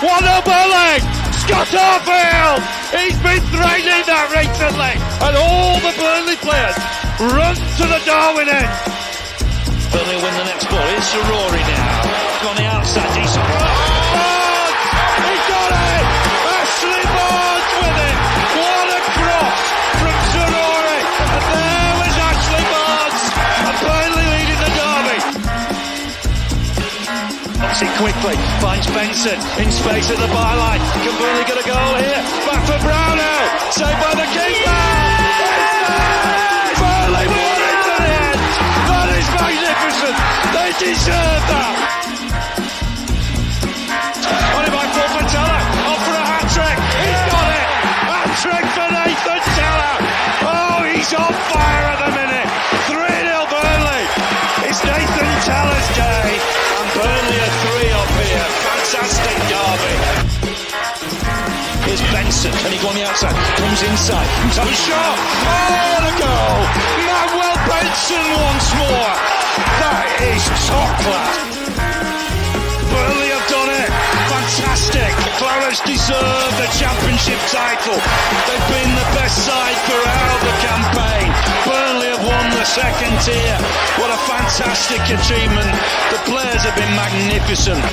What a bully! Scott Arfield! He's been threatening that recently, and all the Burnley players run to the Darwin end. Burnley win the next ball. Here's Rory now. On the outside, decent. Barnes! He got it! Ashley Barnes with it! What a cross from Rory! And there was Ashley Barnes! And Burnley leading the derby. Knocks it quickly, finds Benson in space at the byline. Can Burnley get a goal here? Back for Brownell, saved by the keeper. Burnley won it to the end. That is magnificent. They deserve that. On by Paul Patella, off for a hat-trick. He's got it. Hat-trick for Nathan Teller. Oh, he's on fire at the minute. 3-0 Burnley. It's Nathan Teller's day. And Burnley are 3 up here. Fantastic derby. Here's Benson, can he go on the outside? Comes inside, have a shot. Oh, the goal. Manuel Benson once more. That is top class. Burnley have done it. Fantastic. Clarence deserve the championship title. They've been the best side throughout the campaign. Burnley have won the second tier. What a fantastic achievement. The players have been magnificent.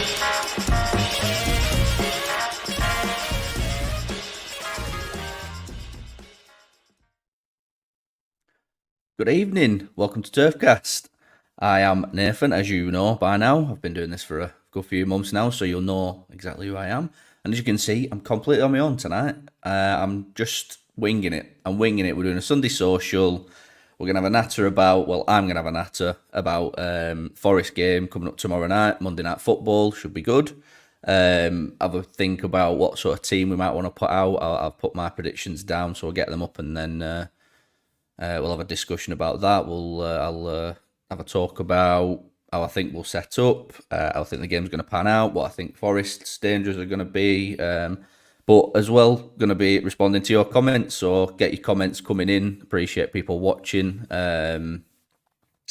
Good evening, welcome to Turfcast. I am Nathan, as you know by now. I've been doing this for a good few months now, so you'll know exactly who I am. And as you can see, I'm completely on my own tonight. I'm just winging it. We're doing a Sunday social. We're going to have a natter about, well, I'm going to have a natter about Forest game coming up tomorrow night. Monday Night Football, should be good. Have a think about what sort of team we might want to put out. I'll put my predictions down, so I'll get them up and then... we'll have a discussion about that. I'll have a talk about how I think we'll set up, how I think the game's going to pan out, what I think Forest's dangers are going to be, but as well, going to be responding to your comments. So get your comments coming in. Appreciate people watching and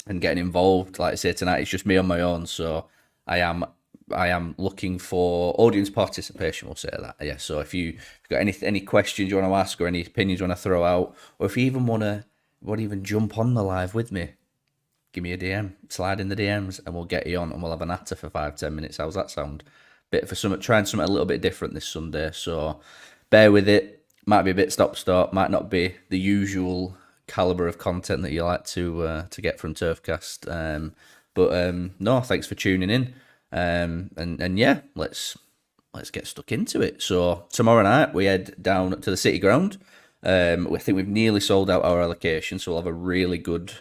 getting involved. Like I say, tonight it's just me on my own, so I am looking for audience participation. We'll say that. Yeah. So if you've got any questions you want to ask or any opinions you want to throw out, or if you even want to jump on the live with me, give me a DM, slide in the DMs, and we'll get you on, and we'll have a natter for 5-10 minutes. How's that sound? Trying something a little bit different this Sunday, so bear with it. Might be a bit stop-start, might not be the usual calibre of content that you like to get from Turfcast. But no, thanks for tuning in. And yeah, let's get stuck into it. So tomorrow night we head down to the City Ground. We think we've nearly sold out our allocation, so we'll have a really good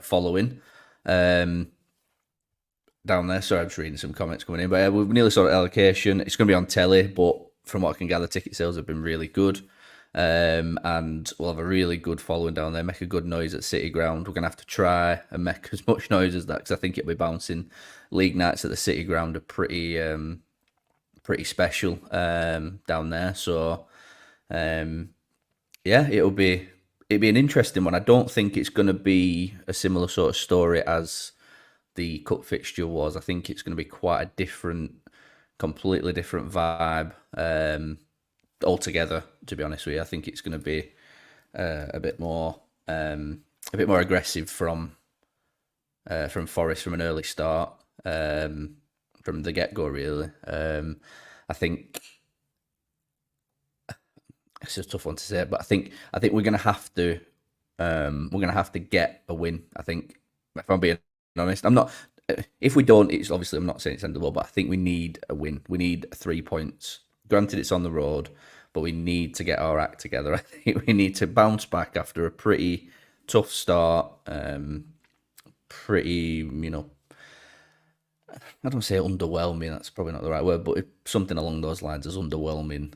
following down there. Sorry, I'm just reading some comments coming in, but we've nearly sold out allocation. It's going to be on telly, but from what I can gather, ticket sales have been really good. And we'll have a really good following down there, make a good noise at City Ground. We're going to have to try and make as much noise as that, because I think it'll be bouncing. League nights at the City Ground are pretty special down there. So, yeah, it'll be an interesting one. I don't think it's going to be a similar sort of story as the cup fixture was. I think it's going to be quite a completely different vibe altogether. To be honest with you, I think it's going to be a bit more aggressive from Forest from an early start, from the get go. Really, I think it's a tough one to say, but I think we're going to have to get a win. I think, if I'm being honest, I'm not. If we don't, it's obviously, I'm not saying it's end of the world, but I think we need a win. We need 3 points. Granted, it's on the road, but we need to get our act together. I think we need to bounce back after a pretty tough start. Pretty, I don't say underwhelming, that's probably not the right word, but something along those lines as underwhelming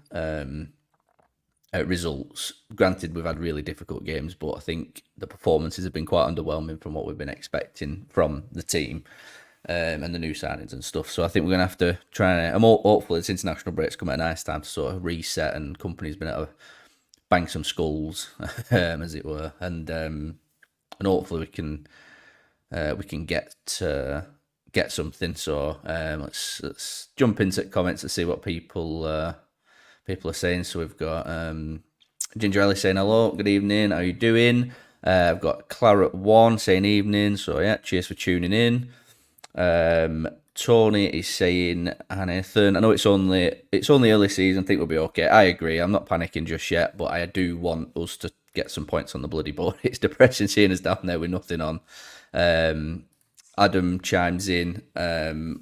results. Granted, we've had really difficult games, but I think the performances have been quite underwhelming from what we've been expecting from the team and the new signings and stuff. So I think we're going to have to try and... hopefully this international break's come at a nice time to sort of reset, and company's been able to bang some skulls, as it were, and hopefully we can get get something. So let's jump into comments and see what people are saying. So we've got Ginger Ellie saying hello, good evening, how you doing? I've got Claret1 saying evening. So yeah, cheers for tuning in. Tony is saying, hi Nathan, I know it's only early season, I think we'll be okay. I agree, I'm not panicking just yet, but I do want us to get some points on the bloody board. It's depressing seeing us down there with nothing on. Adam chimes in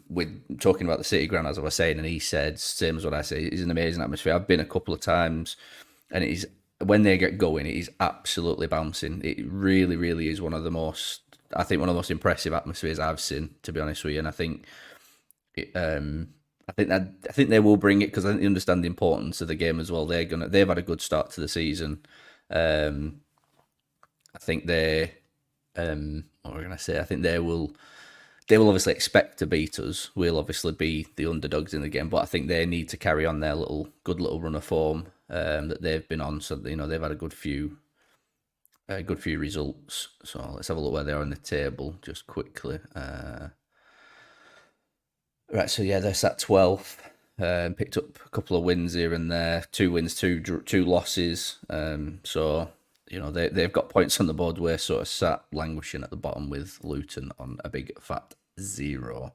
with talking about the City ground, as I was saying, and he said, same as what I say, it's an amazing atmosphere. I've been a couple of times, and it is, when they get going, it is absolutely bouncing. It really, really is one of the most impressive atmospheres I've seen, to be honest with you. And I think, I think they will bring it, because I think they understand the importance of the game as well. They've had a good start to the season. I think what we're gonna say, I think they will obviously expect to beat us. We'll obviously be the underdogs in the game, but I think they need to carry on their good little run of form that they've been on. So they've had a good few results. So let's have a look where they are on the table just quickly. Right, so yeah, they're sat 12th. Picked up a couple of wins here and there, 2 wins, two losses. So they've got points on the board. We're sort of sat languishing at the bottom with Luton on a big fat 0.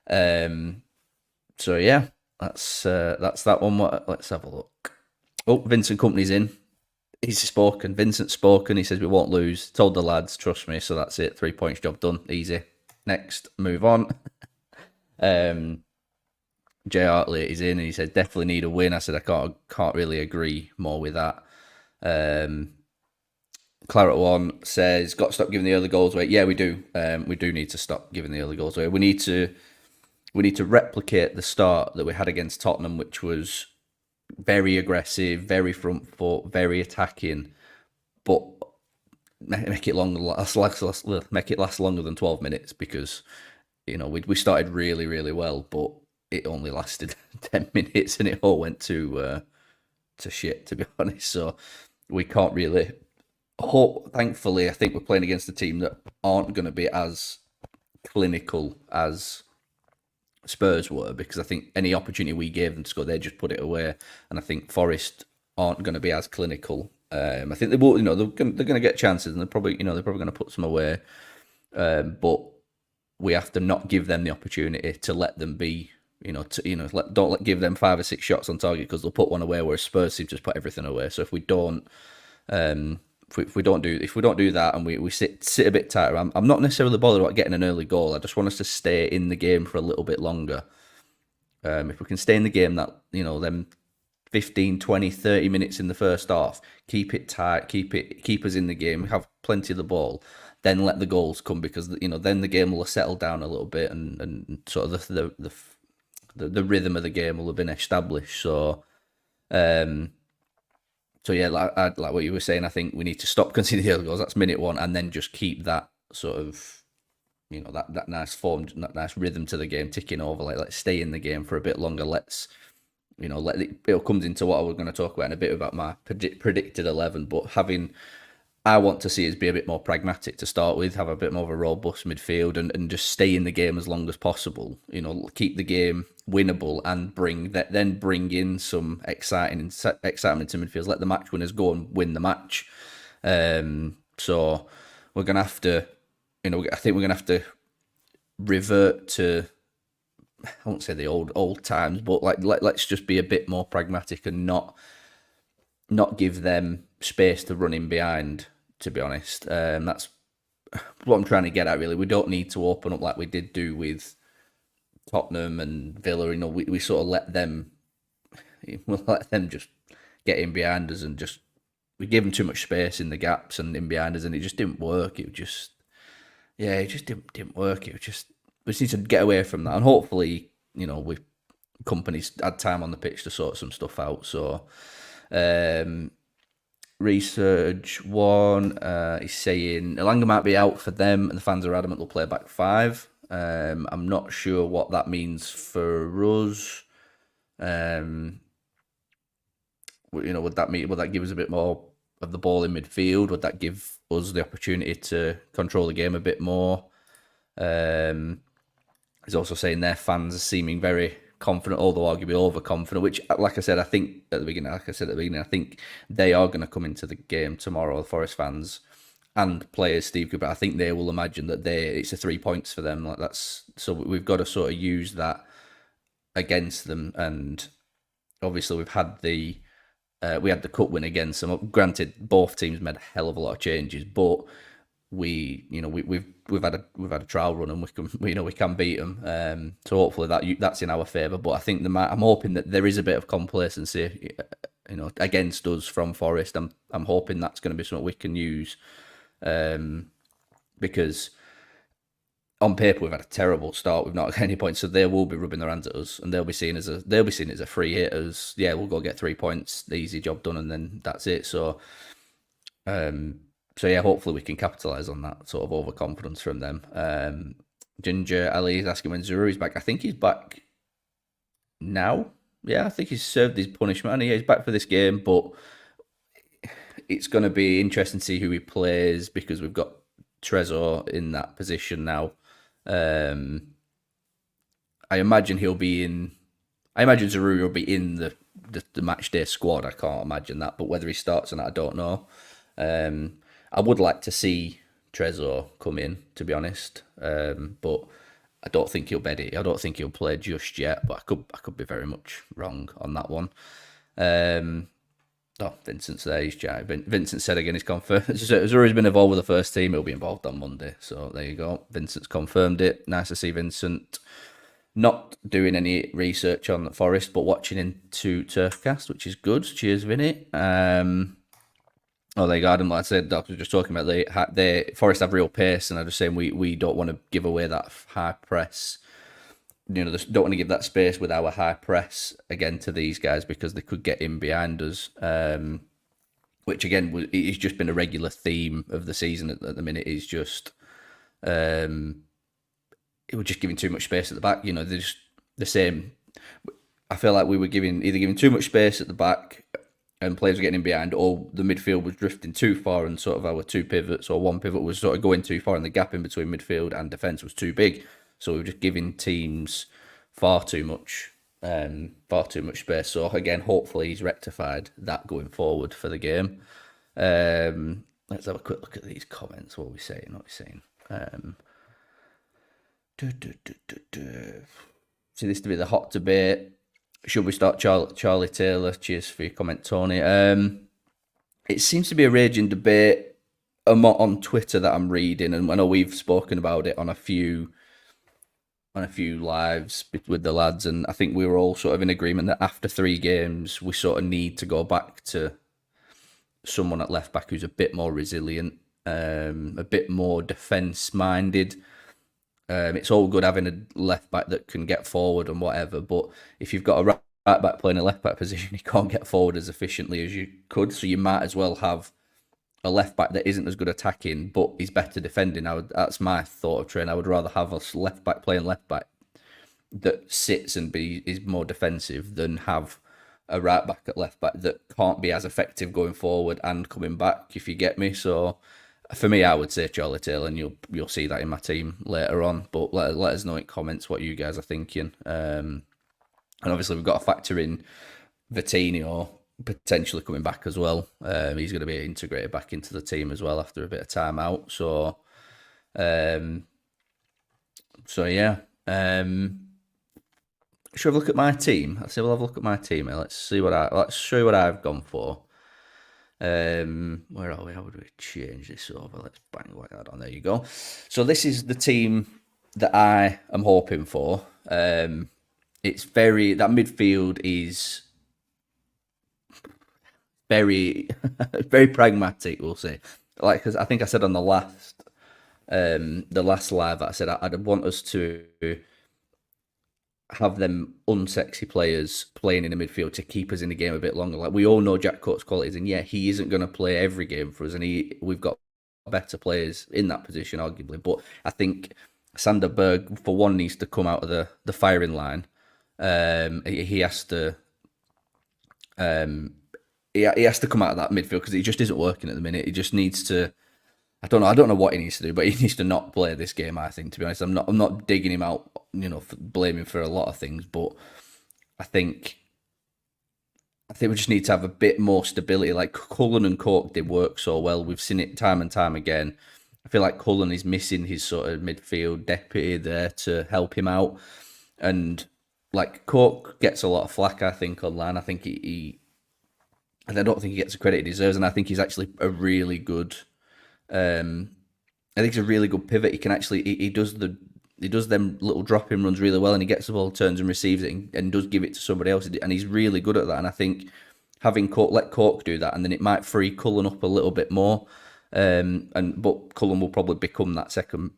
So yeah, that's that one. Let's have a look. Oh, Vincent Company's in. He's spoken. Vincent's spoken. He says we won't lose. Told the lads, trust me. So that's it. 3 points, job done. Easy. Next, move on. Jay Hartley is in, and he said definitely need a win. I said I can't really agree more with that. Claret1 says got to stop giving the early goals away. Yeah, we do. We do need to stop giving the early goals away. We need to replicate the start that we had against Tottenham, which was very aggressive, very front foot, very attacking, but make it last longer than 12 minutes, because we started really, really well, but it only lasted 10 minutes and it all went to shit, to be honest. So we can't really hope. Thankfully, I think we're playing against a team that aren't going to be as clinical as Spurs were, because I think any opportunity we gave them to score, they just put it away. And I think Forest aren't going to be as clinical. I think they will. They're going to get chances, and they're probably going to put some away. But we have to not give them the opportunity to let them be. Give them 5 or 6 shots on target, because they'll put one away, whereas Spurs seem to just put everything away. So if we don't, if we don't do that, and we sit a bit tighter, I'm not necessarily bothered about getting an early goal. I just want us to stay in the game for a little bit longer. If we can stay in the game, that them 15, 20, 30 minutes in the first half, keep it tight, keep us in the game, have plenty of the ball, then let the goals come, because then the game will have settled down a little bit, and sort of the rhythm of the game will have been established. So yeah, like what you were saying, I think we need to stop conceding the early goals. That's minute 1, and then just keep that sort of that nice form, that nice rhythm to the game ticking over. Like, let's stay in the game for a bit longer. Let's it comes into what I was going to talk about in a bit about my predicted 11, but I want to see us be a bit more pragmatic to start with, have a bit more of a robust midfield, and just stay in the game as long as possible. Keep the game winnable, and bring in some excitement to midfield. Let the match winners go and win the match. So we're gonna have to, I think we're gonna have to revert to, I won't say the old times, but let's just be a bit more pragmatic and not give them space to run in behind. To be honest, that's what I'm trying to get at. Really, we don't need to open up like we did do with Tottenham and Villa. We sort of let them just get in behind us, and we gave them too much space in the gaps and in behind us, and it just didn't work. It just didn't work. We just need to get away from that, and hopefully, companies had time on the pitch to sort some stuff out. So, Research 1 is saying Elanga might be out for them, and the fans are adamant they'll play back 5. I'm not sure what that means for us. Would that give us a bit more of the ball in midfield? Would that give us the opportunity to control the game a bit more? he's also saying their fans are seeming very confident, although arguably overconfident, which, like I said, I think at the beginning, I think they are going to come into the game tomorrow, the Forest fans and players, Steve Cooper. I think they will imagine that it's a 3 points for them. Like that's so we've got to sort of use that against them. And obviously we've had we had the cup win against them. Granted, both teams made a hell of a lot of changes, but we've had a trial run and we can beat them. So hopefully that's in our favour. But I think I'm hoping that there is a bit of complacency, against us from Forest. I'm hoping that's going to be something we can use, because on paper we've had a terrible start. We've not got any points, so they will be rubbing their hands at us, and they'll be seen as a free hit. As we'll go get 3 points, easy job done, and then that's it. So, hopefully we can capitalise on that sort of overconfidence from them. Ginger Ali is asking when Zaroury's back. I think he's back now. Yeah, I think he's served his punishment, and he's back for this game. But it's going to be interesting to see who he plays, because we've got Trezor in that position now. I imagine Zaroury will be in the match day squad. I can't imagine that, but whether he starts or not, I don't know. I would like to see Trezor come in, to be honest, but I don't think he'll bed it. I don't think he'll play just yet, but I could be very much wrong on that one. Vincent's there. He's chatting. Vincent said again he's confirmed. Zaroury's been involved with the first team. He'll be involved on Monday. So there you go. Vincent's confirmed it. Nice to see Vincent not doing any research on the Forest, but watching into Turfcast, which is good. Cheers, Vinny. There you go. Adam, like I said, I was just talking about the Forest have real pace, and I'm just saying we don't want to give away that high press. Don't want to give that space with our high press again to these guys, because they could get in behind us, which again it's just been a regular theme of the season at the minute. Is just it was just giving too much space at the back. They're just the same. I feel like we were either giving too much space at the back and players were getting in behind, or the midfield was drifting too far, and sort of our two pivots or one pivot was sort of going too far, and the gap in between midfield and defence was too big. So we were just giving teams far too much space. So again, hopefully he's rectified that going forward for the game. Let's have a quick look at these comments. What are we saying? See this to be the hot debate. Should we start Charlie Taylor? Cheers for your comment, Tony. It seems to be a raging debate on Twitter that I'm reading, and I know we've spoken about it on a few lives with the lads, and I think we were all sort of in agreement that after 3 games we sort of need to go back to someone at left back who's a bit more resilient, a bit more defence minded. It's all good having a left back that can get forward and whatever, but if you've got a right back playing a left back position, he can't get forward as efficiently as you could, so you might as well have a left back that isn't as good attacking, but he's better defending. That's my thought of training. I would rather have a left back playing left back that sits and is more defensive than have a right back at left back that can't be as effective going forward and coming back, if you get me. So for me, I would say Charlie Taylor, and you'll see that in my team later on. But let us know in comments what you guys are thinking. And obviously we've got to factor in Vitinho potentially coming back as well. He's going to be integrated back into the team as well after a bit of time out. So yeah. Should I look at my team? I'll say we'll have a look at my team. Let's show you what I've gone for. Where are we? How would we change this over? Let's bang like that on. There you go. So this is the team that I am hoping for. It's that midfield is very, very pragmatic, we'll say. Because I think I said on the last live, I said I'd want us to have them unsexy players playing in the midfield to keep us in the game a bit longer. Like, we all know Jack Coates' qualities, and yeah, he isn't going to play every game for us, and we've got better players in that position, arguably. But I think Sander Berg, for one, needs to come out of the firing line. He has to he has to come out of that midfield, because he just isn't working at the minute. He just needs to. I don't know what he needs to do, but he needs to not play this game, I think, to be honest. I'm not digging him out blame him for a lot of things, but I think we just need to have a bit more stability. Like Cullen and Cork did work so well. We've seen it time and time again. I feel like Cullen is missing his sort of midfield deputy there to help him out. And like Cork gets a lot of flack, I think, online. I think and I don't think he gets the credit he deserves. And I think he's actually a really good. I think he's a really good pivot. He can actually he does them little drop-in runs really well, and he gets the ball, turns and receives it, and does give it to somebody else, and he's really good at that. And I think having let Cork do that, and then it might free Cullen up a little bit more. But Cullen will probably become that second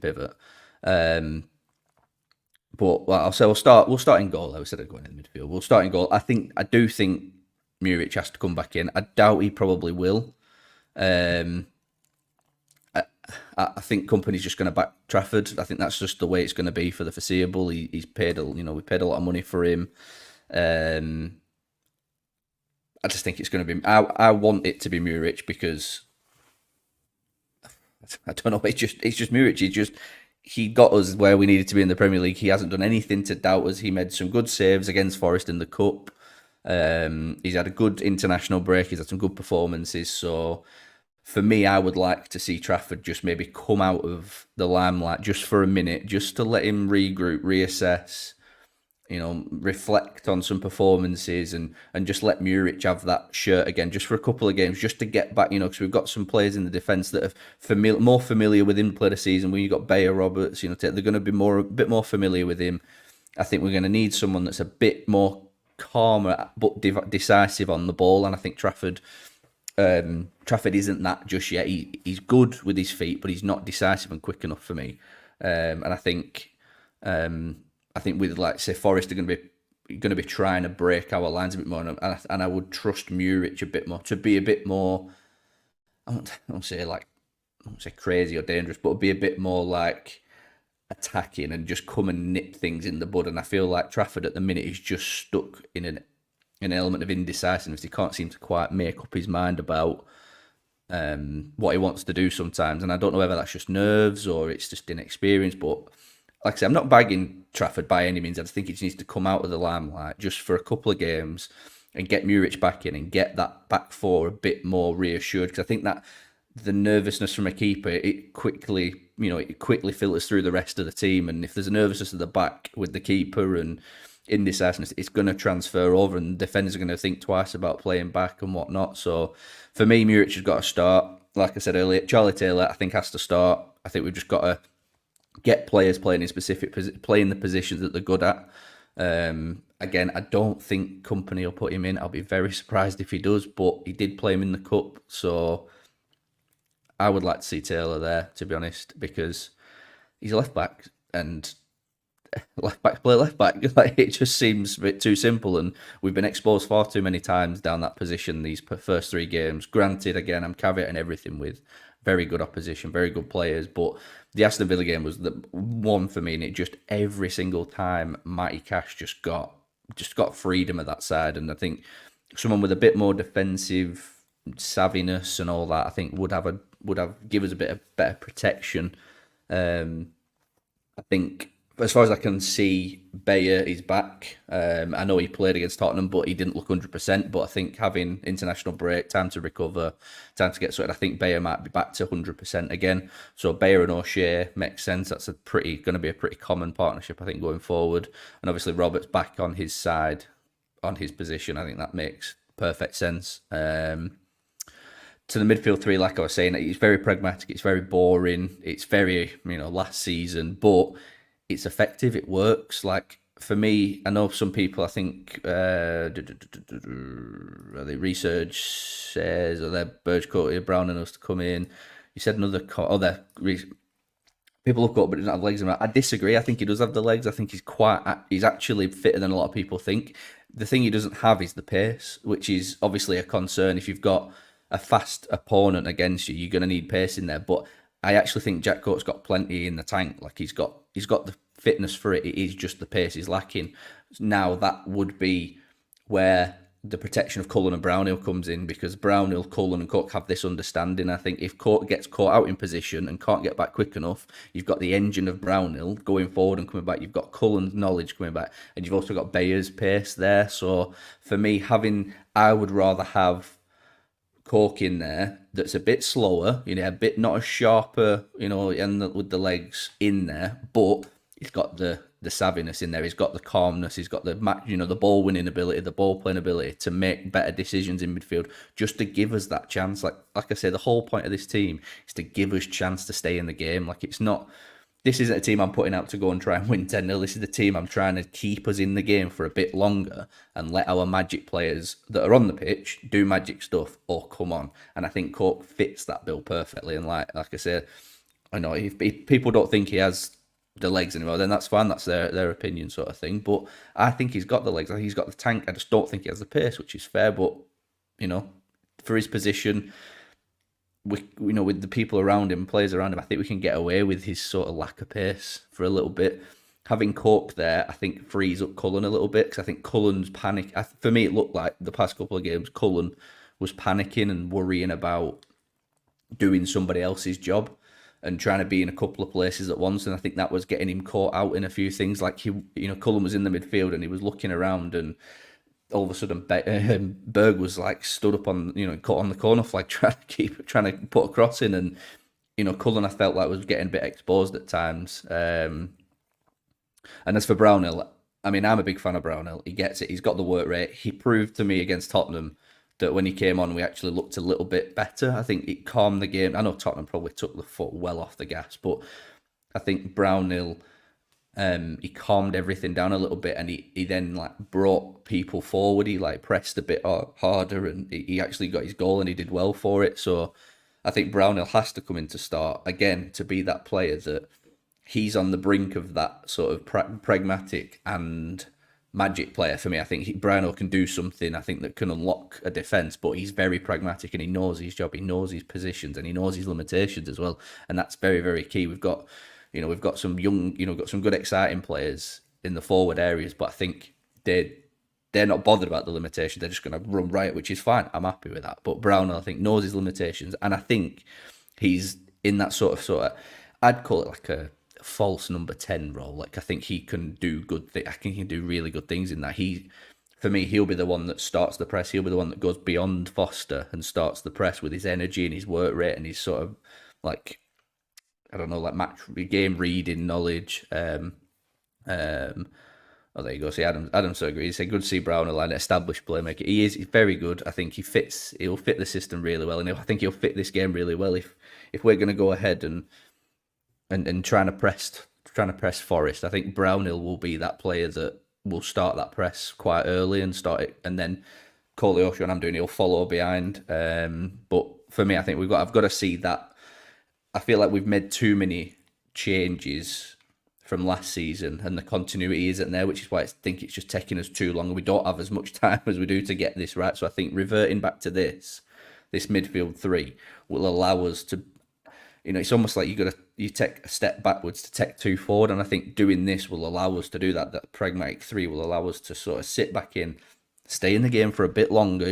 pivot. But I'll say we'll start in goal though, instead of going in the midfield. We'll start in goal. I do think Muric has to come back in. I doubt he probably will. I think Company's just going to back Trafford. I think that's just the way it's going to be for the foreseeable. He's paid, we paid a lot of money for him. I just think it's going to be. I want it to be Muric because I don't know. It's just Muric. He got us where we needed to be in the Premier League. He hasn't done anything to doubt us. He made some good saves against Forest in the Cup. He's had a good international break. He's had some good performances. So for me, I would like to see Trafford just maybe come out of the limelight just for a minute, just to let him regroup, reassess, reflect on some performances and just let Muric have that shirt again just for a couple of games, just to get back, because we've got some players in the defence that are more familiar with him, play the season. When you've got Bayer Roberts, they're going to be a bit more familiar with him. I think we're going to need someone that's a bit more calmer but decisive on the ball, and I think Trafford isn't that just yet. He's good with his feet, but he's not decisive and quick enough for me. And I think with, like, say, Forest are going to be trying to break our lines a bit more, and I would trust Muric a bit more to be a bit more. I won't say crazy or dangerous, but be a bit more like attacking and just come and nip things in the bud. And I feel like Trafford at the minute is just stuck in an element of indecisiveness. He can't seem to quite make up his mind about what he wants to do sometimes. And I don't know whether that's just nerves or it's just inexperience. But like I say, I'm not bagging Trafford by any means. I just think he just needs to come out of the limelight just for a couple of games and get Muric back in and get that back four a bit more reassured. Because I think that the nervousness from a keeper, it quickly filters through the rest of the team. And if there's a nervousness at the back with the keeper and indecisiveness, it's going to transfer over, and the defenders are going to think twice about playing back and whatnot. So for me, Muric has got to start. Like I said earlier, Charlie Taylor, I think, has to start. I think we've just got to get players playing in playing the positions that they're good at. Again, I don't think Company will put him in. I'll be very surprised if he does, but he did play him in the Cup, so I would like to see Taylor there, to be honest, because he's a left back, and left back play left back. Like, it just seems a bit too simple, and we've been exposed far too many times down that position these first three games. Granted, again, I'm caveating everything with very good opposition, very good players, but the Aston Villa game was the one for me, and it just every single time Matty Cash just got freedom at that side, and I think someone with a bit more defensive savviness and all that, I think would give us a bit of better protection. I think, as far as I can see, Bayer is back. I know he played against Tottenham, but he didn't look 100%. But I think having international break, time to recover, time to get sorted, I think Bayer might be back to 100% again. So Bayer and O'Shea makes sense. That's going to be a pretty common partnership, I think, going forward. And obviously Roberts back on his side, on his position. I think that makes perfect sense. To the midfield three, like I was saying, it's very pragmatic. It's very boring. It's very, last season, but it's effective. It works. Like, for me, I know some people, I think, the research says, or they're Burge Coated, Brown and us to come in. You said another, people look up but he doesn't have legs. I disagree. I think he does have the legs. I think he's actually fitter than a lot of people think. The thing he doesn't have is the pace, which is obviously a concern. If you've got a fast opponent against you, you're going to need pace in there. But I actually think Jack Coates got plenty in the tank. Like, he's got the fitness for it. It is just the pace is lacking. Now that would be where the protection of Cullen and Brownhill comes in, because Brownhill, Cullen and Cook have this understanding. I think if Cook gets caught out in position and can't get back quick enough, you've got the engine of Brownhill going forward and coming back. You've got Cullen's knowledge coming back, and you've also got Bayer's pace there. So for me, I would rather have Cork in there that's a bit slower, a bit not as sharper, and with the legs in there, but he's got the savviness in there. He's got the calmness. He's got the the ball winning ability, the ball playing ability to make better decisions in midfield, just to give us that chance. Like I say, the whole point of this team is to give us chance to stay in the game. Like this isn't a team I'm putting out to go and try and win 10-0. This is the team I'm trying to keep us in the game for a bit longer and let our magic players that are on the pitch do magic stuff or come on. And I think Cork fits that bill perfectly. And like I said, I know if people don't think he has the legs anymore, then that's fine. That's their opinion, sort of thing. But I think he's got the legs. I think he's got the tank. I just don't think he has the pace, which is fair. But for his position, with the people around him, players around him, I think we can get away with his sort of lack of pace for a little bit. Having Cork there, I think frees up Cullen a little bit, because I think Cullen's panic. For me, it looked like the past couple of games, Cullen was panicking and worrying about doing somebody else's job and trying to be in a couple of places at once, and I think that was getting him caught out in a few things. Like Cullen was in the midfield and he was looking around, and all of a sudden Berg was like stood up on caught on the corner flag trying to put a cross in, and Cullen, I felt like, was getting a bit exposed at times. And as for Brownhill, I mean, I'm a big fan of Brownhill. He gets it. He's got the work rate. He proved to me against Tottenham that when he came on, we actually looked a little bit better. I think it calmed the game. I know Tottenham probably took the foot well off the gas, but I think Brownhill, he calmed everything down a little bit, and he then brought people forward. He pressed a bit harder, and he actually got his goal, and he did well for it. So I think Brownhill has to come in to start again, to be that player that he's on the brink of that sort of pragmatic and magic player for me. I think Brownhill can do something, I think, that can unlock a defence, but he's very pragmatic and he knows his job, he knows his positions, and he knows his limitations as well. And that's very, very key. We've got some young, got some good, exciting players in the forward areas, but I think they're not bothered about the limitations. They're just going to run riot, which is fine. I'm happy with that. But Brownhill, I think, knows his limitations, and I think he's in that sort of, I'd call it like a false number 10 role. Like, I think he can do I think he can do really good things in that. For me, he'll be the one that starts the press. He'll be the one that goes beyond Foster and starts the press with his energy and his work rate and his sort of match game reading knowledge. Oh, there you go. See, Adam so agrees. He said, good to see Brownhill, an established playmaker. He's very good. I think he'll fit the system really well, and I think he'll fit this game really well if we're going to go ahead and trying to press Forest. I think Brownhill will be that player that will start that press quite early and start it, and then Koleosho and Amdouni will follow behind. But for me, I think I've got to see that. I feel like we've made too many changes from last season, and the continuity isn't there, which is why I think it's just taking us too long. We don't have as much time as we do to get this right. So I think reverting back to this midfield three will allow us to, it's almost like you take a step backwards to take two forward, and I think doing this will allow us to do that. That pragmatic three will allow us to sort of sit back in, stay in the game for a bit longer,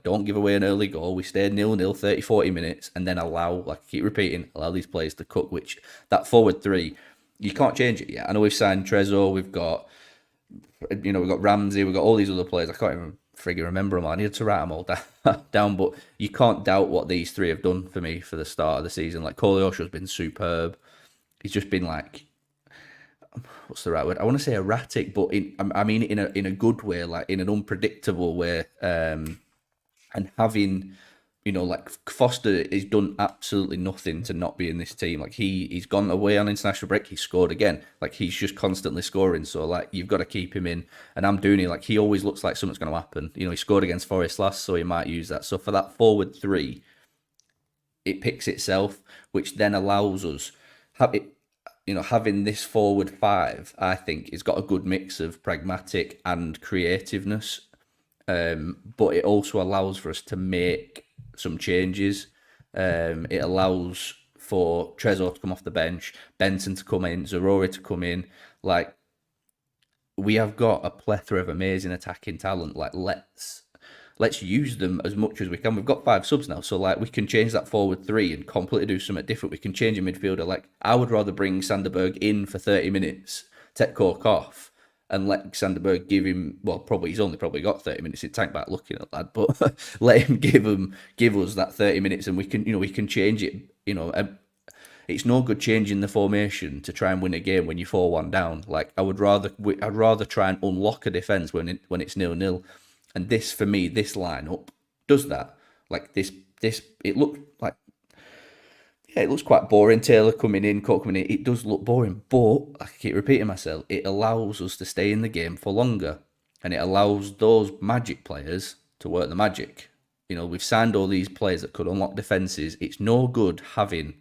don't give away an early goal. We stayed 0-0, 30, 40 minutes, and then allow, I keep repeating, allow these players to cook, which that forward three, you can't change it yet. I know we've signed Trezor, we've got Ramsey, we've got all these other players. I can't even frigging remember them all. I need to write them all down, but you can't doubt what these three have done for me for the start of the season. Like, Koleosho's been superb. He's just been what's the right word? I want to say erratic, but in a good way, like in an unpredictable way. And having, Foster has done absolutely nothing to not be in this team. Like, he's gone away on international break. He scored again. Like, he's just constantly scoring. So, you've got to keep him in. And Amdouni, he always looks like something's going to happen. He scored against Forest last, so he might use that. So for that forward three, it picks itself, which then allows us having this forward five. I think it's got a good mix of pragmatic and creativeness. But it also allows for us to make some changes. It allows for Trezor to come off the bench, Benson to come in, Zarori to come in. We have got a plethora of amazing attacking talent. let's use them as much as we can. We've got 5 subs now, so like we can change that forward 3 and completely do something different. We can change a midfielder. Like I would rather bring Sanderberg in for 30 minutes, take Cork off, and let Sanderberg give him. Well, probably he's only probably got 30 minutes in tank back looking at lad, but let him give us that 30 minutes, and we can change it. It's no good changing the formation to try and win a game when you're 4-1 down. Like I'd rather try and unlock a defence when it's 0-0. And this, for me, this lineup does that. Like this, it looked like, yeah, it looks quite boring. Taylor coming in, Cook coming in, it does look boring. But I keep repeating myself, it allows us to stay in the game for longer, and it allows those magic players to work the magic. We've signed all these players that could unlock defences. It's no good having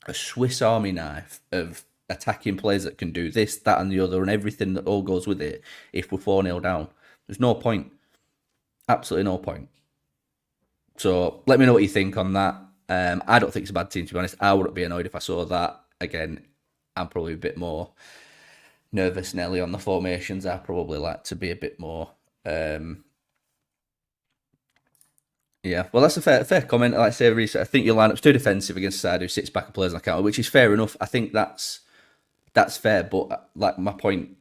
a Swiss Army knife of attacking players that can do this, that, and the other, and everything that all goes with it. If we're 4-0 down, there's no point. Absolutely no point. So let me know what you think on that. I don't think it's a bad team, to be honest. I wouldn't be annoyed if I saw that. Again, I'm probably a bit more nervous, Nelly, on the formations. I probably like to be a bit more. Yeah, well, that's a fair comment. Like I say, I think your lineup's too defensive against a side who sits back and plays on the counter, which is fair enough. I think that's fair, but like my point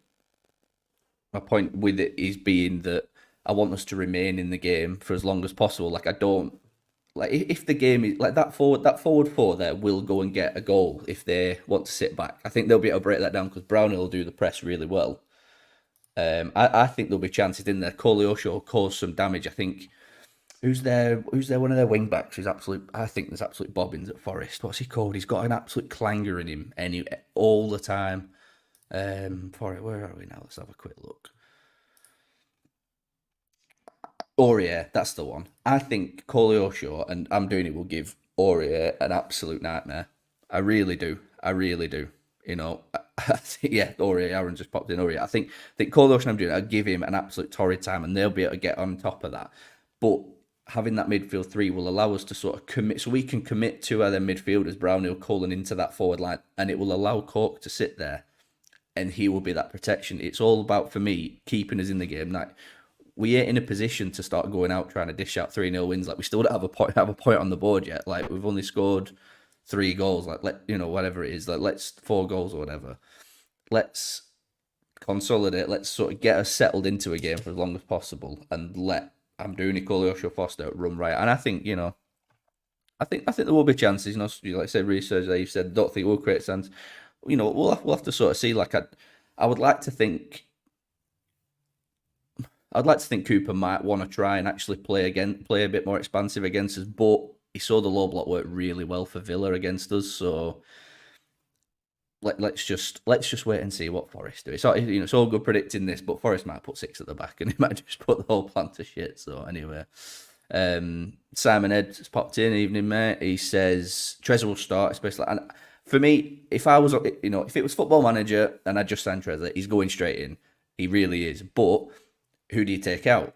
with it is being that I want us to remain in the game for as long as possible. Like I don't like if the game is like that forward 4 there will go and get a goal if they want to sit back. I think they'll be able to break that down because Brownhill will do the press really well. I think there'll be chances in there. Koleosho will cause some damage. I think. Who's there? One of their wing backs who's absolute. I think there's absolute bobbins at Forest. What's he called? He's got an absolute clanger in him all the time. Forest, where are we now? Let's have a quick look. Aurier, that's the one. I think Koleosho, and I'm doing it, will give Aurier an absolute nightmare. I really do. Yeah, Aurier, Aaron just popped in Aurier. I think Koleosho and I'm doing it, I'll give him an absolute torrid time, and they'll be able to get on top of that. But having that midfield 3 will allow us to sort of commit, so we can commit to other midfielders, Brownhill, Cullen into that forward line, and it will allow Cork to sit there, and he will be that protection. It's all about, for me, keeping us in the game. Like, we ain't in a position to start going out trying to dish out 3-0 wins. Like, we still don't have a point on the board yet. Like, we've only scored 3 goals. Like, whatever it is. Like, let's 4 goals or whatever. Let's consolidate. Let's sort of get us settled into a game for as long as possible, and let Koleosho Foster run right. And I think, I think there will be chances. Like I said, research that you said, don't think we'll create sense. We'll have to sort of see. Like I would like to think. I'd like to think Cooper might want to try and actually play a bit more expansive against us, but he saw the low block work really well for Villa against us. So let's just wait and see what Forest do. It's all good predicting this, but Forest might put 6 at the back and he might just put the whole plan to shit. So anyway, Simon Ed has popped in. Evening, mate. He says Trezor will start, especially. And for me, if I was, if it was Football Manager and I just signed Trezor, he's going straight in. He really is. But who do you take out?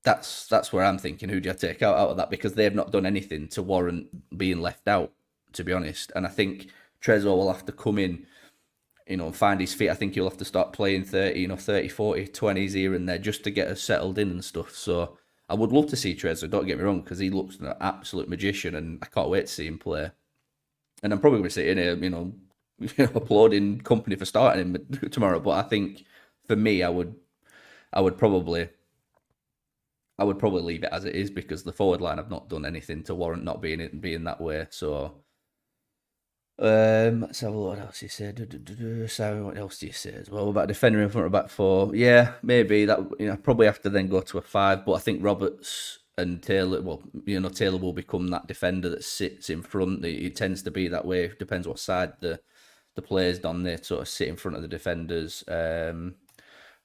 That's where I'm thinking. Who do you take out of that? Because they've not done anything to warrant being left out, to be honest. And I think Trezor will have to come in, and find his feet. I think he'll have to start playing 30, 40, 20s here and there just to get us settled in and stuff. So I would love to see Trezor, don't get me wrong, because he looks an absolute magician and I can't wait to see him play. And I'm probably going to sit in here, applauding company for starting him tomorrow. But I think for me, I would probably leave it as it is, because the forward line have not done anything to warrant not being that way. So let's have a look. What else he said? So what else do you say as well about defender in front of back 4? Yeah, maybe that. Probably have to then go to a 5. But I think Roberts and Taylor. Well, Taylor will become that defender that sits in front. It tends to be that way. It depends what side the players done. They sort of sit in front of the defenders.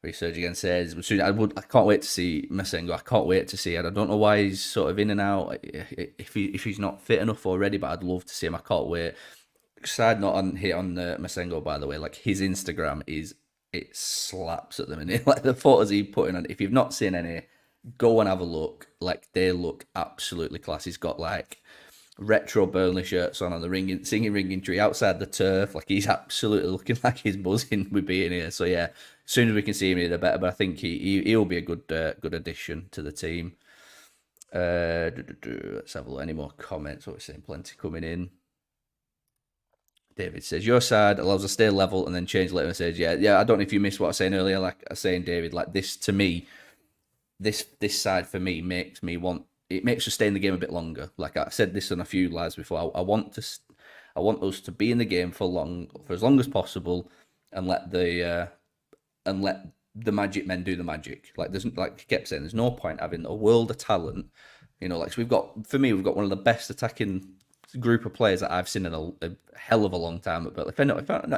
Research again says, I can't wait to see Masengo. I can't wait to see it. I don't know why he's sort of in and out. If he's not fit enough already, but I'd love to see him. I can't wait. Side note on Masengo, by the way, like his Instagram it slaps at the minute. Like the photos he putting on. If you've not seen any, go and have a look. Like they look absolutely class. He's got like retro Burnley shirts on the singing ringing tree outside the turf. Like he's absolutely looking like he's buzzing with being here. So yeah, soon as we can see him, the better. But I think he'll be a good addition to the team. Let's have a look. Any more comments? What we're saying? Plenty coming in. David says, your side allows us to stay level and then change later and says, yeah, I don't know if you missed what I was saying earlier. Like I was saying, David, like this to me, this side for me makes us stay in the game a bit longer. Like I said this on a few lives before. I want us to be in the game for as long as possible and let the magic men do the magic. Like I kept saying, there's no point having a world of talent. Like so we've got one of the best attacking group of players that I've seen in a hell of a long time at Burnley.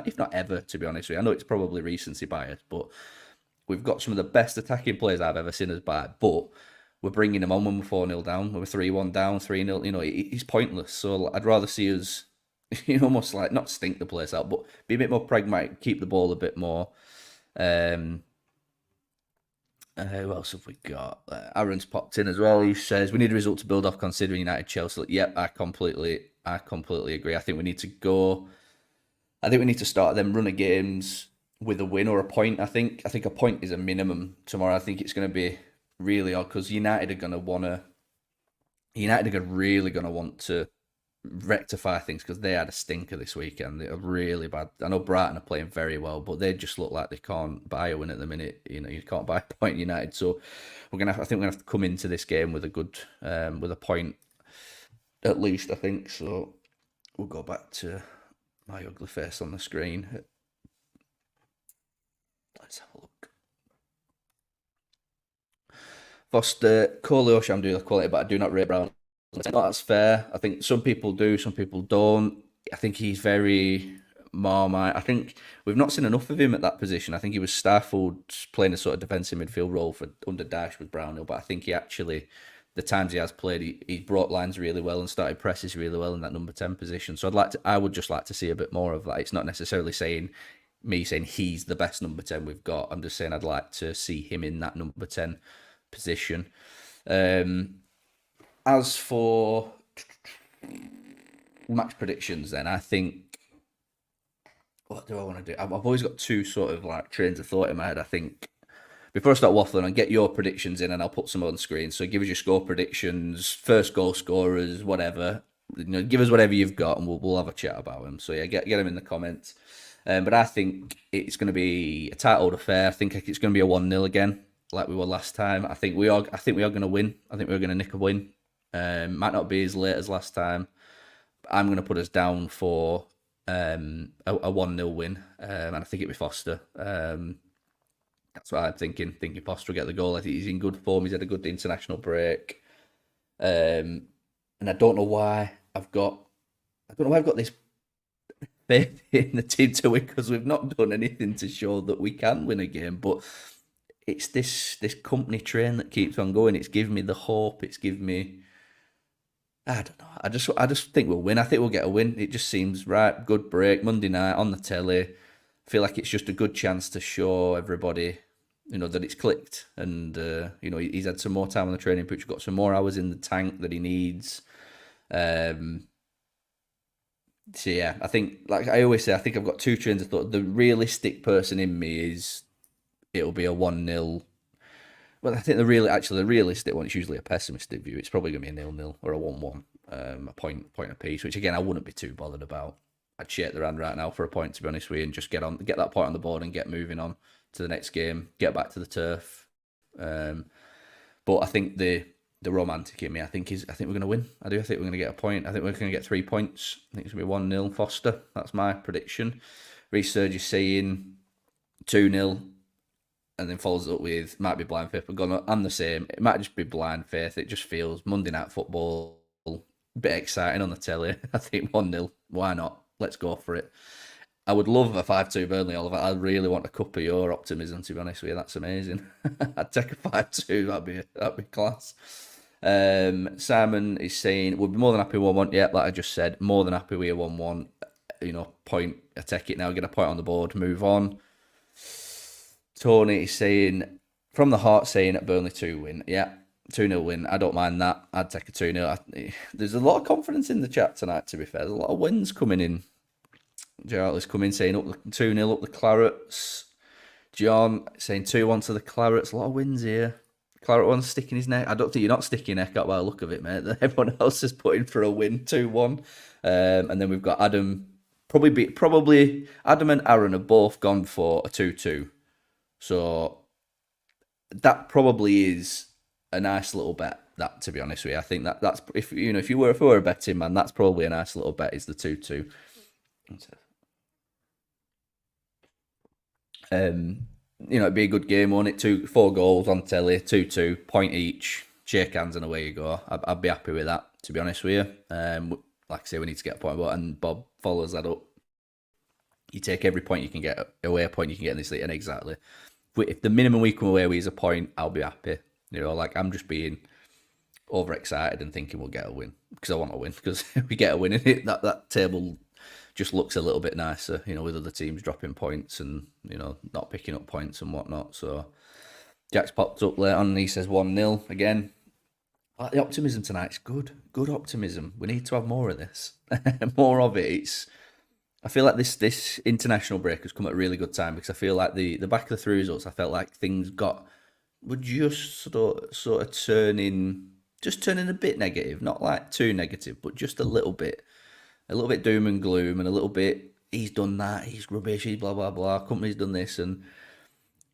If not ever, to be honest with you. I know it's probably recency bias, but we've got some of the best attacking players I've ever seen us buy. But we're bringing them on when we're 4-0 down, when we're 3-1 down, 3-0. It's pointless. So I'd rather see us, almost like not stink the place out, but be a bit more pragmatic, keep the ball a bit more. Who else have we got? Aaron's popped in as well. He says we need a result to build off considering United Chelsea. Yep, I completely agree. I think we need to start them run of games with a win or a point. I think a point is a minimum tomorrow. I think it's going to be really odd because United are really going to want to rectify things because they had a stinker this weekend. They're really bad. I know Brighton are playing very well, but they just look like they can't buy a win at the minute. You can't buy a point United. So I think we're gonna have to come into this game with a point at least. I think so. We'll go back to my ugly face on the screen. Let's have a look. Foster, Corleosh, I'm doing the quality, but I do not rate Brown. That's fair. I think some people do, some people don't. I think he's very Marmite. I think we've not seen enough of him at that position. I think he was stifled playing a sort of defensive midfield role under Dash with Brownhill, but I think he actually, the times he has played, he brought lines really well and started presses really well in that number 10 position. So I would just like to see a bit more of that. It's not necessarily saying he's the best number 10 we've got. I'm just saying I'd like to see him in that number 10 position. As for match predictions, then I think, what do I want to do? I've always got two sort of like trains of thought in my head. I think before I start waffling, I'll get your predictions in and I'll put some on screen. So give us your score predictions, first goal scorers, whatever. Give us whatever you've got, and we'll have a chat about them. So yeah, get them in the comments. But I think it's going to be a tight old affair. I think it's going to be a 1-0 again, like we were last time. I think we are going to win. I think we're going to nick a win. Might not be as late as last time. But I'm going to put us down for a 1-0 win, and I think it'll be Foster. That's what I'm thinking. Thinking Foster will get the goal. I think he's in good form. He's had a good international break, and I don't know why I've got this faith in the team to win because we've not done anything to show that we can win a game. But it's this company train that keeps on going. It's given me the hope. It's given me, I don't know. I just think we'll win. I think we'll get a win. It just seems right. Good break Monday night on the telly. I feel like it's just a good chance to show everybody, that it's clicked. And he's had some more time on the training pitch. Got some more hours in the tank that he needs. So yeah, I think, like I always say, I think I've got two trains of thought. The realistic person in me is it'll be a 1-0. Well, I think the realistic one, it's usually a pessimistic view. It's probably going to be a 0-0 or a 1-1, a point apiece, which again I wouldn't be too bothered about. I'd shake the hand right now for a point, to be honest with you, and just get that point on the board and get moving on to the next game, get back to the turf. But I think the romantic in me, I think we're going to win. I do. I think we're going to get a point. I think we're going to get 3 points. I think it's going to be 1-0 Foster. That's my prediction. Research is saying 2-0. And then follows up with, might be blind faith, but I'm the same. It might just be blind faith. It just feels Monday night football, a bit exciting on the telly. I think 1-0. Why not? Let's go for it. I would love a 5-2 Burnley, Oliver. I really want a cup of your optimism, to be honest with you. That's amazing. I'd take a 5-2. That'd be class. Simon is saying, we'll be more than happy with 1-1. Yeah, like I just said, more than happy with a 1-1. Point. I take it now, get a point on the board, move on. Tony is saying, from the heart, saying at Burnley 2 win. Yeah, 2-0 win. I don't mind that. I'd take a 2-0. There's a lot of confidence in the chat tonight, to be fair. There's a lot of wins coming in. Gerald is coming saying 2-0 up the Clarets. John saying 2-1 to the Clarets. A lot of wins here. Claret one's sticking his neck. I don't think you're not sticking your neck out by the look of it, mate. Everyone else is putting for a win, 2-1. And then we've got Adam. Probably Adam and Aaron have both gone for a 2-2. So that probably is a nice little bet. That, to be honest with you, I think that's if you were a betting man, that's probably a nice little bet. Is the 2-2. It'd be a good game, won't it? 4 goals on telly, 2-2, point each, shake hands and away you go. I'd be happy with that, to be honest with you. Like I say, we need to get a point, and Bob follows that up. You take every point you can get, away a point you can get in this league, and exactly. If the minimum we come away with is a point, I'll be happy. I'm just being overexcited and thinking we'll get a win, because I want a win, because if we get a win in it, that table just looks a little bit nicer, with other teams dropping points and, not picking up points and whatnot. So Jack's popped up late on and he says 1-0 again. I like the optimism tonight. It's good. Good optimism. We need to have more of this. More of it. I feel like this international break has come at a really good time, because I feel like the back of the 3 results, I felt like things were just sort of turning a bit negative. Not like too negative, but just a little bit doom and gloom, and a little bit, he's done that, he's rubbish, he's blah, blah, blah, company's done this. And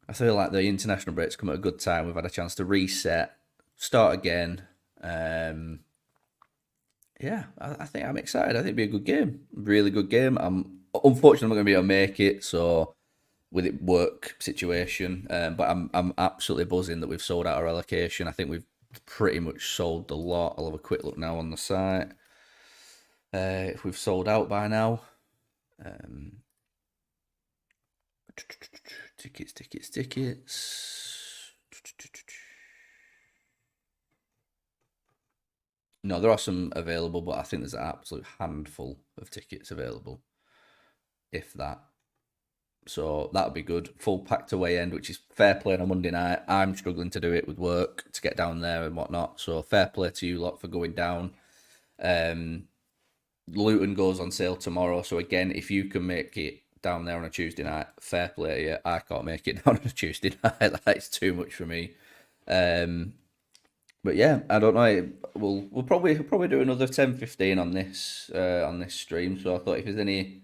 I feel like the international break's come at a good time. We've had a chance to reset, start again. I think I'm excited. I think it'll be a good game. Really good game. Unfortunately, I'm not going to be able to make it, so with it work situation. But I'm absolutely buzzing that we've sold out our allocation. I think we've pretty much sold the lot. I'll have a quick look now on the site. If we've sold out by now. Tickets. No, there are some available, but I think there's an absolute handful of tickets available, if that. So that'll be good. Full packed away end, which is fair play on a Monday night. I'm struggling to do it with work to get down there and whatnot. So fair play to you lot for going down. Luton goes on sale tomorrow. So again, if you can make it down there on a Tuesday night, fair play. Yeah, I can't make it down on a Tuesday night. That's too much for me. But yeah, I don't know. We'll probably do another 10-15 on this stream. So I thought if there's any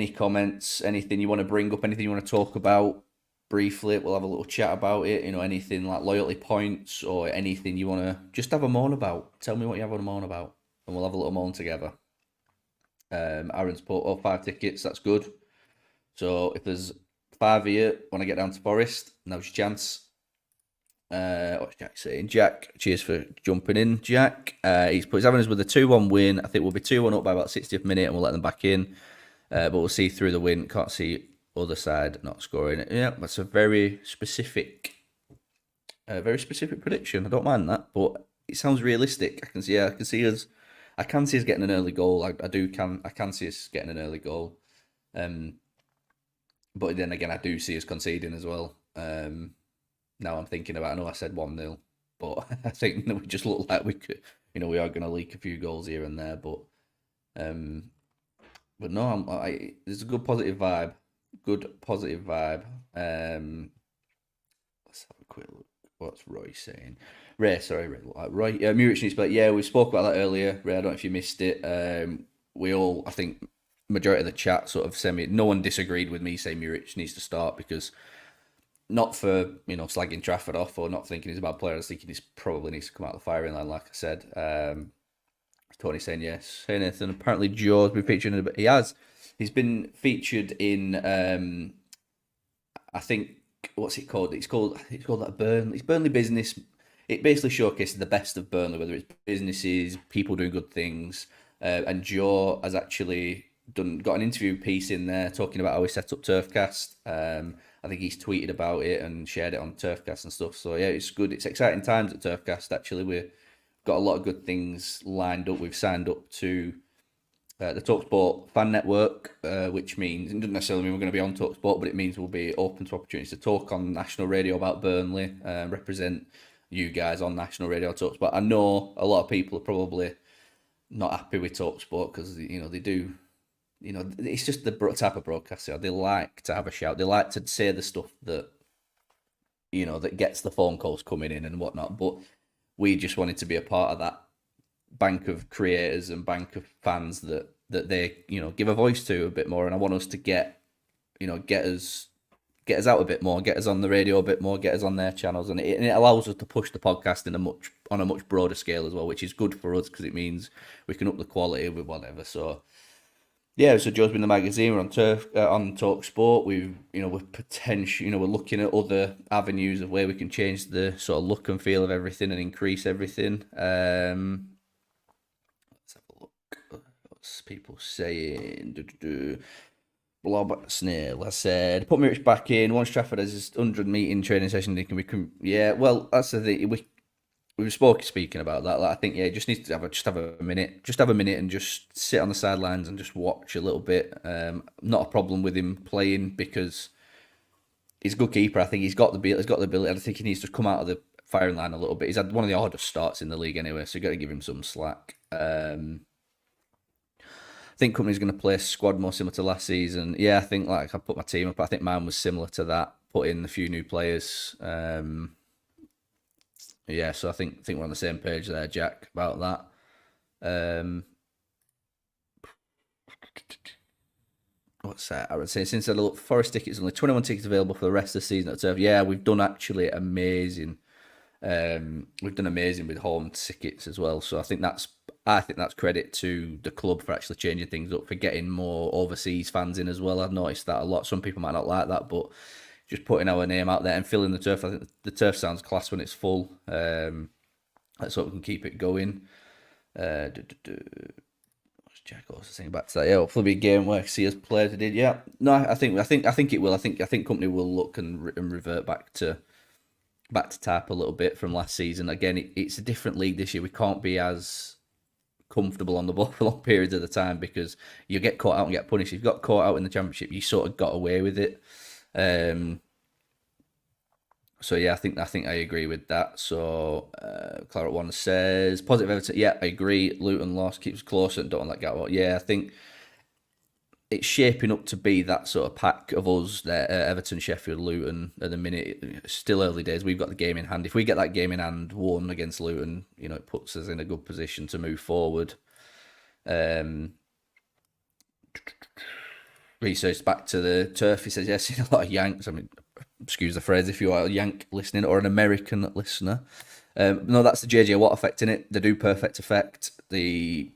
comments, anything you want to bring up, anything you want to talk about briefly, we'll have a little chat about it. Anything like loyalty points or anything you want to just have a moan about. Tell me what you have a moan about, and we'll have a little moan together. Aaron's put 5 tickets. That's good. So if there's 5 of you want to get down to Forest, now's your chance. What's Jack saying? Jack, cheers for jumping in, Jack. He's having us with a 2-1 win. I think we'll be 2-1 up by about 60th minute, and we'll let them back in. But we'll see through the win. Can't see other side not scoring. Yeah, that's a very specific prediction. I don't mind that, but it sounds realistic. I can see us getting an early goal. I can see us getting an early goal. But then again, I do see us conceding as well. Now I'm thinking about. I know I said 1-0, but I think we just look like we could. We are going to leak a few goals here and there, but no, there's a good positive vibe. Let's have a quick look. What's Roy saying? Ray, Roy. Muric needs to play. Yeah, we spoke about that earlier. Ray, I don't know if you missed it. We all, I think, majority of the chat sort of no one disagreed with me saying Muric needs to start, because not for slagging Trafford off or not thinking he's a bad player. I was thinking he probably needs to come out of the firing line, like I said. Tony saying yes. Hey Nathan, apparently Joe's been featured in a bit. He has. He's been featured in I think, what's it called? It's called that Burnley. It's Burnley Business. It basically showcases the best of Burnley, whether it's businesses, people doing good things. And Joe has actually got an interview piece in there talking about how he set up Turfcast. I think he's tweeted about it and shared it on Turfcast and stuff. So yeah, it's good. It's exciting times at Turfcast. Actually, we've got a lot of good things lined up. We've signed up to the TalkSport fan network, which means it doesn't necessarily mean we're going to be on TalkSport, but it means we'll be open to opportunities to talk on national radio about Burnley, represent you guys on national radio TalkSport. I know a lot of people are probably not happy with TalkSport because they do it's just the type of broadcaster. They like to have a shout. They like to say the stuff that that gets the phone calls coming in and whatnot. But we just wanted to be a part of that bank of creators and bank of fans that they give a voice to a bit more. And I want us to get us out a bit more, get us on the radio a bit more, get us on their channels, and it allows us to push the podcast on a much broader scale as well, which is good for us because it means we can up the quality with whatever. So yeah, so Joe's been the magazine. We're on on Talk Sport. We're we're looking at other avenues of where we can change the sort of look and feel of everything and increase everything. Let's have a look. What's people saying? Blob Snail, I said, put Miric back in. Once Trafford has his 100 meeting training session, they can become. Yeah, well, that's the thing. We were speaking about that. Like, I think just needs to have a minute, and just sit on the sidelines and just watch a little bit. Not a problem with him playing because he's a good keeper. I think he's got the ability. I think he needs to come out of the firing line a little bit. He's had one of the hardest starts in the league anyway, so you got to give him some slack. I think company's going to play a squad more similar to last season. Yeah, I think I put my team up. I think mine was similar to that. Put in a few new players. Yeah, so I think we're on the same page there, Jack, about that. What's that? I would say since I look, Forest tickets only 21 tickets available for the rest of the season at Turf. Yeah, we've done actually amazing. We've done amazing with home tickets as well. So I think that's credit to the club for actually changing things up, for getting more overseas fans in as well. I've noticed that a lot. Some people might not like that, but just putting our name out there and filling the turf. I think the turf sounds class when it's full. Let's hope we can keep it going. What's Jack also saying back to that? Yeah, hopefully be a game where I see us play as we did. Yeah, no, I think it will. I think company will look and revert back to type a little bit from last season. Again, it's a different league this year. We can't be as comfortable on the ball for long periods of the time because you get caught out and get punished. If you got caught out in the Championship, you sort of got away with it. So yeah, I think I agree with that. So Claret One says positive Everton. Yeah, I agree. Luton loss keeps closer and don't let go out. Yeah, I think it's shaping up to be that sort of pack of us there, Everton, Sheffield, Luton at the minute. It's still early days. We've got the game in hand. If we get that game in hand won against Luton, it puts us in a good position to move forward. Research back to the turf. He says, yes, seen a lot of Yanks. I mean, excuse the phrase if you are a Yank listening or an American listener. No, that's the JJ Watt effect in it. The do perfect effect. The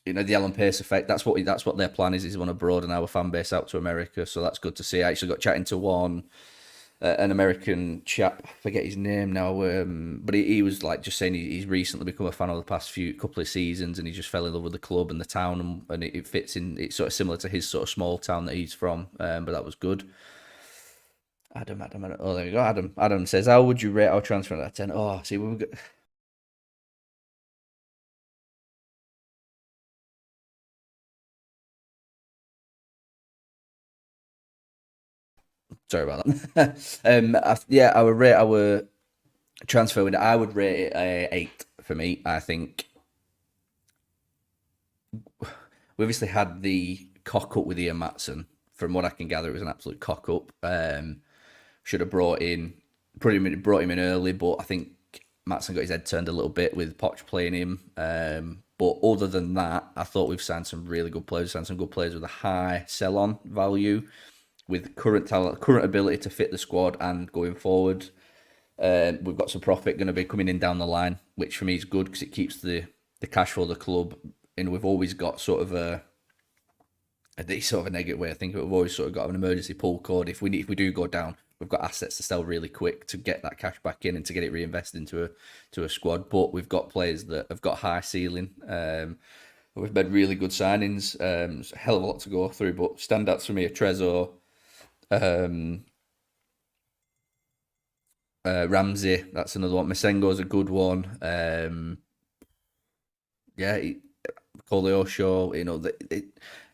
Alan Pace effect. That's what their plan is. Is want to broaden our fan base out to America. So that's good to see. I actually got chatting to an American chap. I forget his name now. But he was like just saying he's recently become a fan of the past couple of seasons, and he just fell in love with the club and the town, and it fits in. It's sort of similar to his sort of small town that he's from. But that was good. Adam. Oh, there we go. Adam says, how would you rate our transfer at 10? Oh, see, we've got. Sorry about that. Yeah, I would rate our transfer window. I would rate it a 8 for me. I think we obviously had the cock up with Ian Maatsen. From what I can gather, it was an absolute cock up. Should have brought him in early, but I think Maatsen got his head turned a little bit with Poch playing him. But other than that, I thought we've signed some really good players. Signed some good players with a high sell-on value, with current talent, current ability to fit the squad and going forward. We've got some profit going to be coming in down the line, which for me is good because it keeps the cash flow of the club. And we've always got sort of a negative way. I think we've always sort of got an emergency pull cord. If we do go down, we've got assets to sell really quick to get that cash back in and to get it reinvested into a squad. But we've got players that have got high ceiling. We've made really good signings. It's a hell of a lot to go through, but standouts for me are Trezor, Ramsey. That's another one. Masengo's a good one. Koleosho.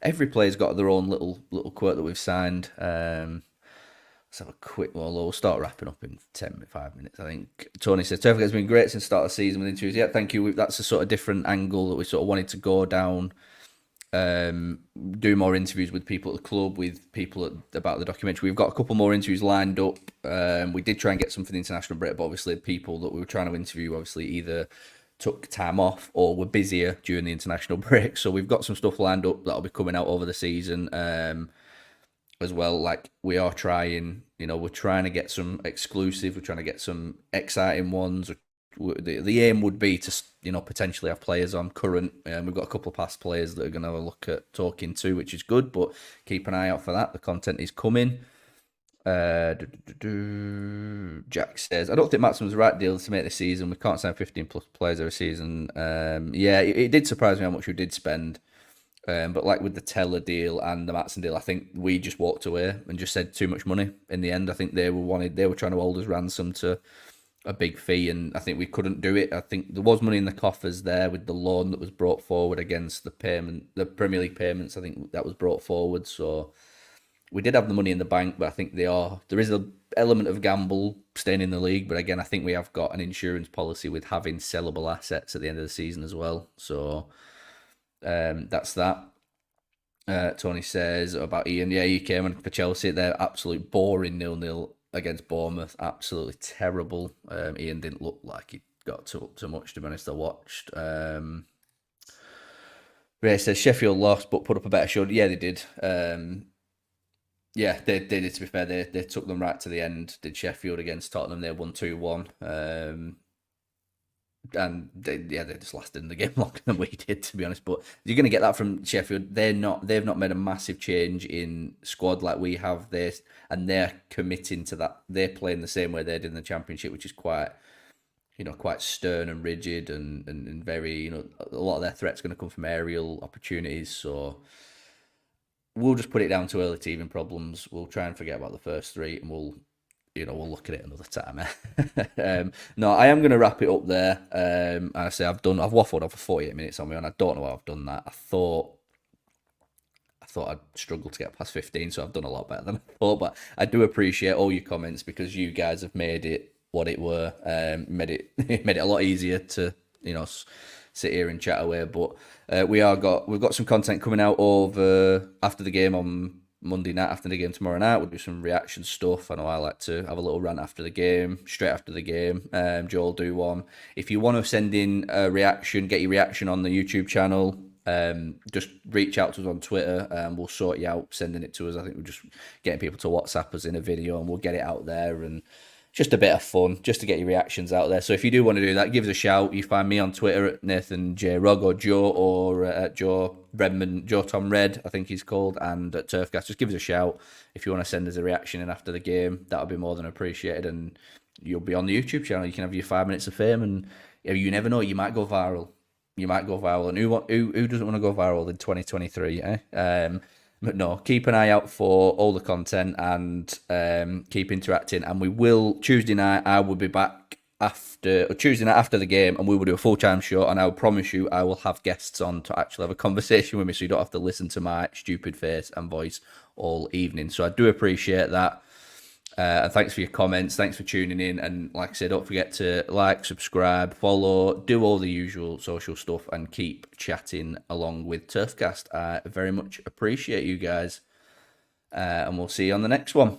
Every player's got their own little quirk that we've signed. Let's have a quick one. We'll start wrapping up in 5 minutes, I think. Tony says, Turf has been great since the start of the season with interviews. Yeah, thank you. That's a sort of different angle that we sort of wanted to go down. do more interviews with people at the club, with people about the documentary. We've got a couple more interviews lined up. We did try and get some for the international break, but obviously the people that we were trying to interview obviously either took time off or were busier during the international break. So we've got some stuff lined up that'll be coming out over the season as well. Like we are trying, we're trying to get some exclusive. We're trying to get some exciting ones. The aim would be to potentially have players on current. We've got a couple of past players that are going to look at talking to, which is good. But keep an eye out for that. The content is coming. Jack says, I don't think Maximum's the right deal to make this season. We can't sign 15 plus players every season. Yeah, it did surprise me how much we did spend. But like with the Teller deal and the Matson deal, I think we just walked away and just said too much money in the end. I think they were trying to hold us ransom to a big fee, and I think we couldn't do it. I think there was money in the coffers there with the loan that was brought forward against the Premier League payments. I think that was brought forward, so we did have the money in the bank. But I think there is an element of gamble staying in the league. But again, I think we have got an insurance policy with having sellable assets at the end of the season as well. So that's that. Tony says about Ian. Yeah, he came in for Chelsea. They're absolute boring 0-0 against Bournemouth. Absolutely terrible. Ian didn't look like he got up too much, to be honest. I watched. Ray says Sheffield lost but put up a better show. Yeah, they did. Yeah, they did, to be fair. They took them right to the end. Did Sheffield against Tottenham. They won 2-1. And they just lasted in the game longer than we did, to be honest. But you're going to get that from Sheffield. They've not made a massive change in squad like we have this, and they're committing to that. They're playing the same way they did in the Championship, which is quite stern and rigid and very, a lot of their threats going to come from aerial opportunities. So we'll just put it down to early teething problems. We'll try and forget about the first three, and we'll look at it another time. No, I am going to wrap it up there. I say I've waffled on for 48 minutes on my own. I don't know how I've done that. I thought I'd struggle to get past 15, so I've done a lot better than I thought. But I do appreciate all your comments, because you guys have made it what it were. Made it a lot easier to sit here and chat away. But we've got some content coming out after the game on Monday night, after the game tomorrow night. We'll do some reaction stuff. I know I like to have a little rant after the game, straight after the game. Joe will do one. If you want to send in a reaction, get your reaction on the YouTube channel, just reach out to us on Twitter, and we'll sort you out sending it to us. I think we're just getting people to WhatsApp us in a video, and we'll get it out there, and just a bit of fun, just to get your reactions out there. So if you do want to do that, give us a shout. You find me on Twitter at Nathan J Rugg, or Joe, or at Joe Redman, Joe Tom Red, I think he's called, and at Turfcast. Just give us a shout if you want to send us a reaction in after the game. That'll be more than appreciated, and you'll be on the YouTube channel. You can have your 5 minutes of fame, and you never know, you might go viral. And who doesn't want to go viral in 2023? But no, keep an eye out for all the content, and keep interacting. And we will, Tuesday night, I will be back Tuesday night after the game, and we will do a full-time show. And I will promise you, I will have guests on to actually have a conversation with me, so you don't have to listen to my stupid face and voice all evening. So I do appreciate that. And thanks for your comments. Thanks for tuning in. And like I said, don't forget to like, subscribe, follow, do all the usual social stuff, and keep chatting along with Turfcast. I very much appreciate you guys. And we'll see you on the next one.